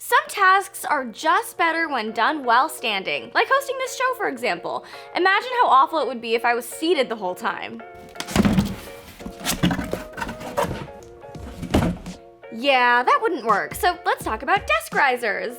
Some tasks are just better when done while standing, like hosting this show, for example. Imagine how awful it would be if I was seated the whole time. Yeah, that wouldn't work. So let's talk about desk risers.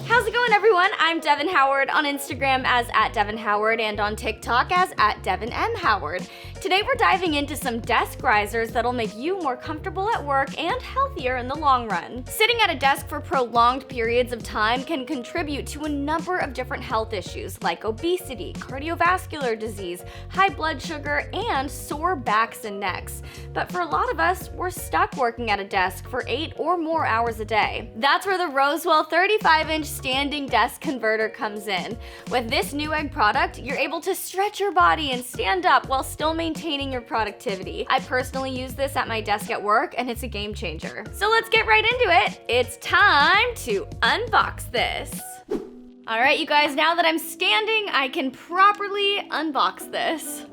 How's it going, everyone? I'm Devin Howard, on Instagram as @DevinHoward and on TikTok as @DevinMHoward. Today we're diving into some desk risers that'll make you more comfortable at work and healthier in the long run. Sitting at a desk for prolonged periods of time can contribute to a number of different health issues like obesity, cardiovascular disease, high blood sugar, and sore backs and necks. But for a lot of us, we're stuck working at a desk for 8 or more hours a day. That's where the Rosewill 35-inch standing desk converter comes in. With this Newegg product, you're able to stretch your body and stand up while still maintaining your productivity. I personally use this at my desk at work, and it's a game changer. So let's get right into it. It's time to unbox this. All right, you guys, now that I'm standing, I can properly unbox this.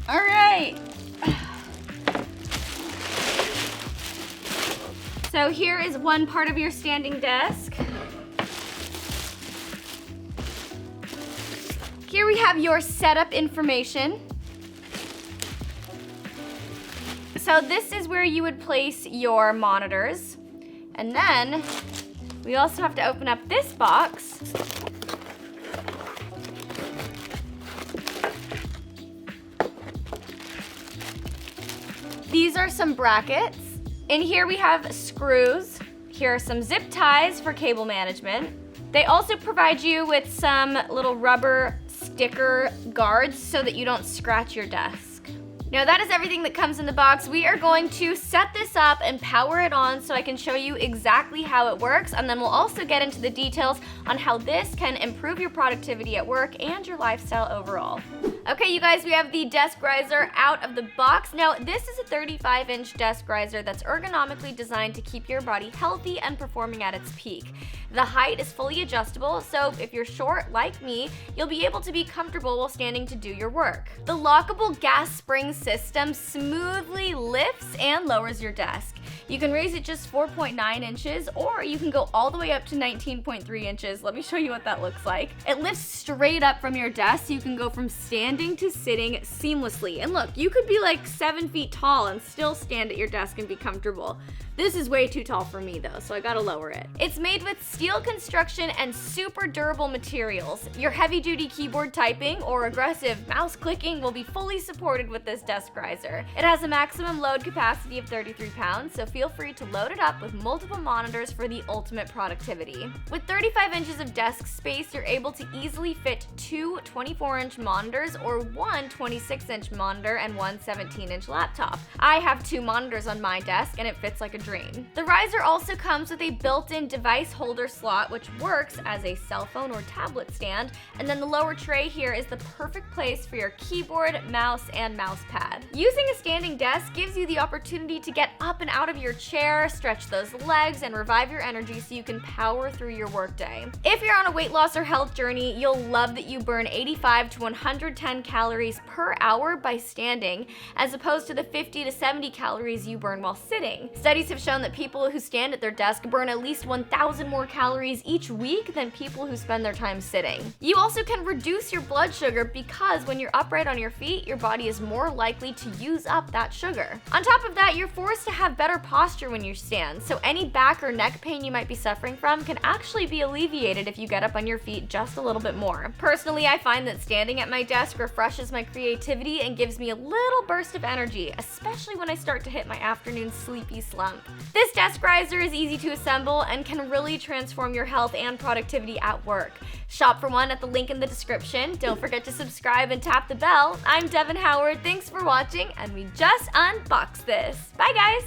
All right. So here is one part of your standing desk. Here we have your setup information. So this is where you would place your monitors. And then we also have to open up this box. These are some brackets. In here we have screws. Here are some zip ties for cable management. They also provide you with some little rubber sticker guards so that you don't scratch your desk. Now that is everything that comes in the box. We are going to set this up and power it on so I can show you exactly how it works, and then we'll also get into the details on how this can improve your productivity at work and your lifestyle overall. Okay, you guys, we have the desk riser out of the box. Now, this is a 35-inch desk riser that's ergonomically designed to keep your body healthy and performing at its peak. The height is fully adjustable, so if you're short like me, you'll be able to be comfortable while standing to do your work. The lockable gas spring system smoothly lifts and lowers your desk. You can raise it just 4.9 inches, or you can go all the way up to 19.3 inches. Let me show you what that looks like. It lifts straight up from your desk, so you can go from standing to sitting seamlessly. And look, you could be like 7 feet tall and still stand at your desk and be comfortable. This is way too tall for me though, so I gotta lower it. It's made with steel construction and super durable materials. Your heavy-duty keyboard typing or aggressive mouse clicking will be fully supported with this desk riser. It has a maximum load capacity of 33 pounds, so feel free to load it up with multiple monitors for the ultimate productivity. With 35 inches of desk space, you're able to easily fit 2 24-inch monitors or one 26-inch monitor and one 17-inch laptop. I have 2 monitors on my desk, and it fits like a dream. The riser also comes with a built-in device holder slot, which works as a cell phone or tablet stand, and then the lower tray here is the perfect place for your keyboard, mouse, and mouse pad. Using a standing desk gives you the opportunity to get up and out of your chair, stretch those legs, and revive your energy so you can power through your workday. If you're on a weight loss or health journey, you'll love that you burn 85 to 110 calories per hour by standing, as opposed to the 50 to 70 calories you burn while sitting. Studies have shown that people who stand at their desk burn at least 1,000 more calories each week than people who spend their time sitting. You also can reduce your blood sugar because when you're upright on your feet, your body is more likely to use up that sugar. On top of that, you're forced to have better posture when you stand, so any back or neck pain you might be suffering from can actually be alleviated if you get up on your feet just a little bit more. Personally, I find that standing at my desk refreshes my creativity and gives me a little burst of energy, especially when I start to hit my afternoon sleepy slump. This desk riser is easy to assemble and can really transform your health and productivity at work. Shop for one at the link in the description. Don't forget to subscribe and tap the bell. I'm Devin Howard. Thanks for watching, and we just unboxed this. Bye, guys!